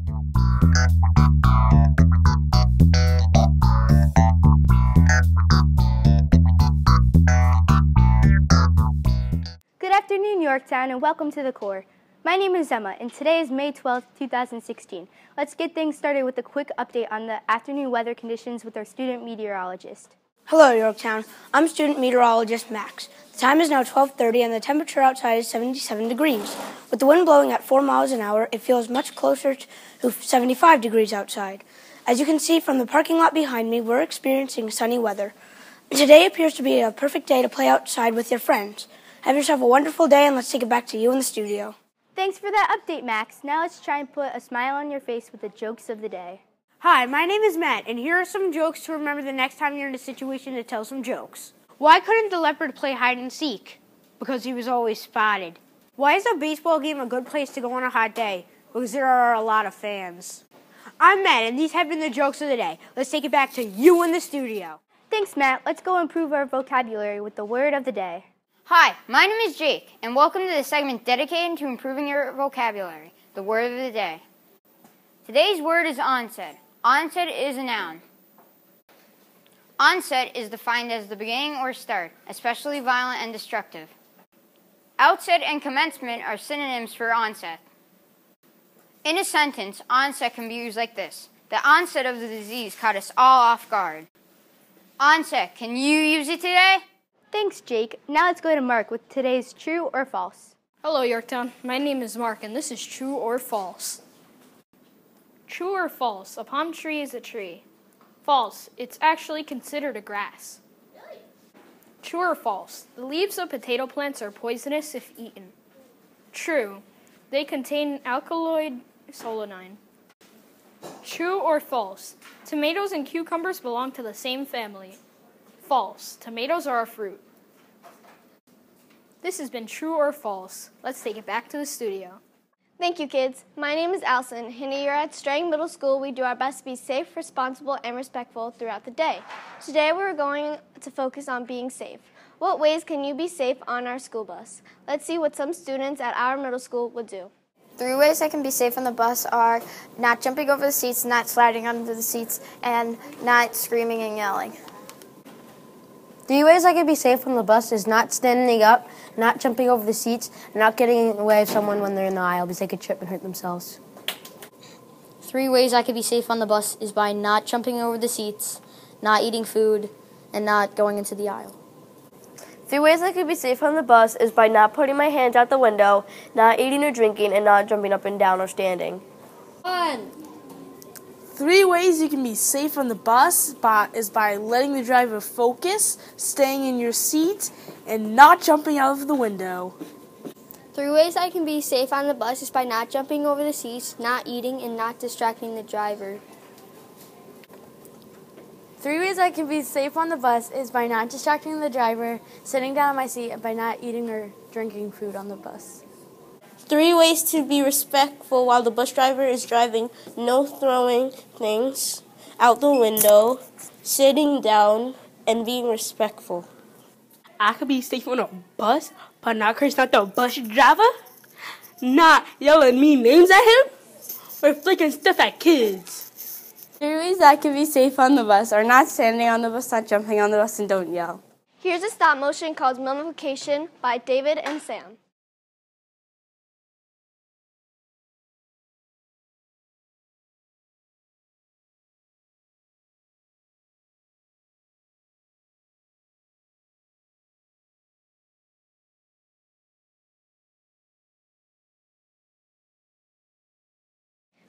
Good afternoon, Yorktown, and welcome to the Core. My name is Emma, and today is May 12th, 2016. Let's get things started with a quick update on the afternoon weather conditions with our student meteorologist. Hello, Yorktown. I'm student meteorologist Max. The time is now 12:30 and the temperature outside is 77 degrees. With the wind blowing at 4 miles an hour, it feels much closer to 75 degrees outside. As you can see from the parking lot behind me, we're experiencing sunny weather. Today appears to be a perfect day to play outside with your friends. Have yourself a wonderful day, and let's take it back to you in the studio. Thanks for that update, Max. Now let's try and put a smile on your face with the jokes of the day. Hi, my name is Matt, and here are some jokes to remember the next time you're in a situation to tell some jokes. Why couldn't the leopard play hide and seek? Because he was always spotted. Why is a baseball game a good place to go on a hot day? Because there are a lot of fans. I'm Matt, and these have been the jokes of the day. Let's take it back to you in the studio. Thanks, Matt. Let's go improve our vocabulary with the word of the day. Hi, my name is Jake, and welcome to the segment dedicated to improving your vocabulary, the word of the day. Today's word is onset. Onset is a noun. Onset is defined as the beginning or start, especially violent and destructive. Outset and commencement are synonyms for onset. In a sentence, onset can be used like this. The onset of the disease caught us all off guard. Onset, can you use it today? Thanks, Jake. Now let's go to Mark with today's true or false. Hello, Yorktown. My name is Mark, and this is true or false. True or false, a palm tree is a tree. False, it's actually considered a grass. True or false, the leaves of potato plants are poisonous if eaten. True, they contain alkaloid solanine. True or false, tomatoes and cucumbers belong to the same family. False, tomatoes are a fruit. This has been true or false. Let's take it back to the studio. Thank you, kids. My name is Allison, and here at Strang Middle School, we do our best to be safe, responsible, and respectful throughout the day. Today, we're going to focus on being safe. What ways can you be safe on our school bus? Let's see what some students at our middle school would do. 3 ways I can be safe on the bus are not jumping over the seats, not sliding under the seats, and not screaming and yelling. 3 ways I can be safe on the bus is not standing up, not jumping over the seats, and not getting in the way of someone when they're in the aisle because they could trip and hurt themselves. 3 ways I can be safe on the bus is by not jumping over the seats, not eating food, and not going into the aisle. 3 ways I can be safe on the bus is by not putting my hands out the window, not eating or drinking, and not jumping up and down or standing. 3 ways you can be safe on the bus is by letting the driver focus, staying in your seat, and not jumping out of the window. 3 ways I can be safe on the bus is by not jumping over the seats, not eating, and not distracting the driver. 3 ways I can be safe on the bus is by not distracting the driver, sitting down on my seat, and by not eating or drinking food on the bus. 3 ways to be respectful while the bus driver is driving: no throwing things out the window, sitting down, and being respectful. I could be safe on a bus, but not cursing out the bus driver, not yelling mean names at him, or flicking stuff at kids. 3 ways I can be safe on the bus are not standing on the bus, not jumping on the bus, and don't yell. Here's a stop motion called Mummification by David and Sam.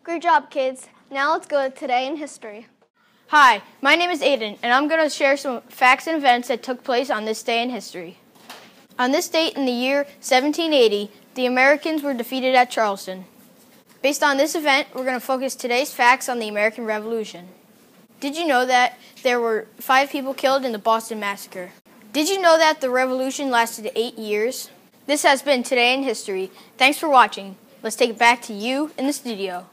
Great job, kids. Now let's go to Today in History. Hi, my name is Aiden, and I'm going to share some facts and events that took place on this day in history. On this date in the year 1780, the Americans were defeated at Charleston. Based on this event, we're going to focus today's facts on the American Revolution. Did you know that there were 5 people killed in the Boston Massacre? Did you know that the Revolution lasted 8 years? This has been Today in History. Thanks for watching. Let's take it back to you in the studio.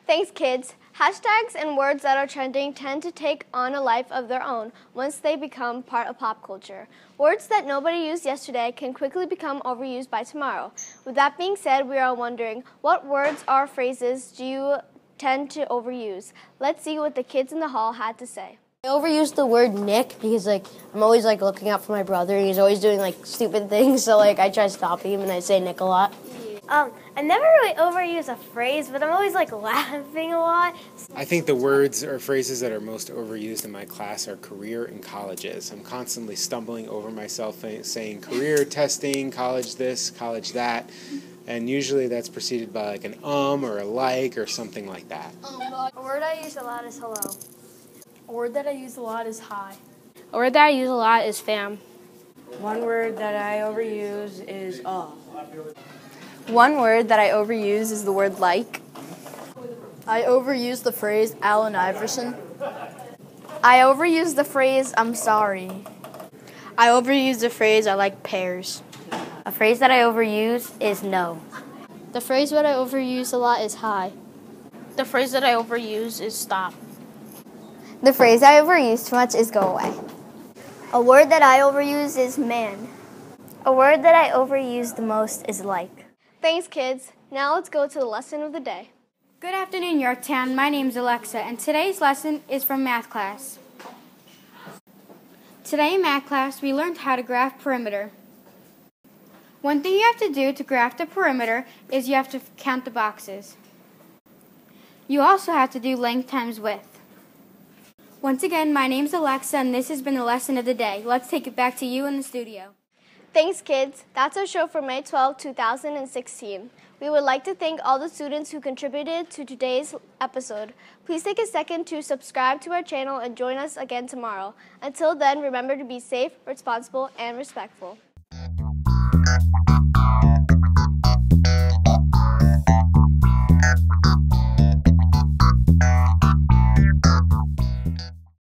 Thanks, kids. Hashtags and words that are trending tend to take on a life of their own once they become part of pop culture. Words that nobody used yesterday can quickly become overused by tomorrow. With that being said, we are wondering, what words or phrases do you tend to overuse. Let's see what the kids in the hall had to say. I overuse the word Nick because I'm always looking out for my brother and he's always doing stupid things, so I try stopping him and I say Nick a lot. I never really overuse a phrase, but I'm always laughing a lot. I think the words or phrases that are most overused in my class are career and colleges. I'm constantly stumbling over myself saying career, testing, college this, college that, and usually that's preceded by an or a like or something like that. A word I use a lot is hello. A word that I use a lot is hi. A word that I use a lot is fam. One word that I overuse is One word that I overuse is the word like. I overuse the phrase Allen Iverson. I overuse the phrase I'm sorry. I overuse the phrase I like pears. A phrase that I overuse is no. The phrase that I overuse a lot is hi. The phrase that I overuse is stop. The phrase I overuse too much is go away. A word that I overuse is man. A word that I overuse the most is like. Thanks, kids. Now let's go to the lesson of the day. Good afternoon, Yorktown. My name's Alexa, and today's lesson is from math class. Today in math class, we learned how to graph perimeter. One thing you have to do to graph the perimeter is you have to count the boxes. You also have to do length times width. Once again, my name's Alexa, and this has been the lesson of the day. Let's take it back to you in the studio. Thanks, kids. That's our show for May 12, 2016. We would like to thank all the students who contributed to today's episode. Please take a second to subscribe to our channel and join us again tomorrow. Until then, remember to be safe, responsible, and respectful.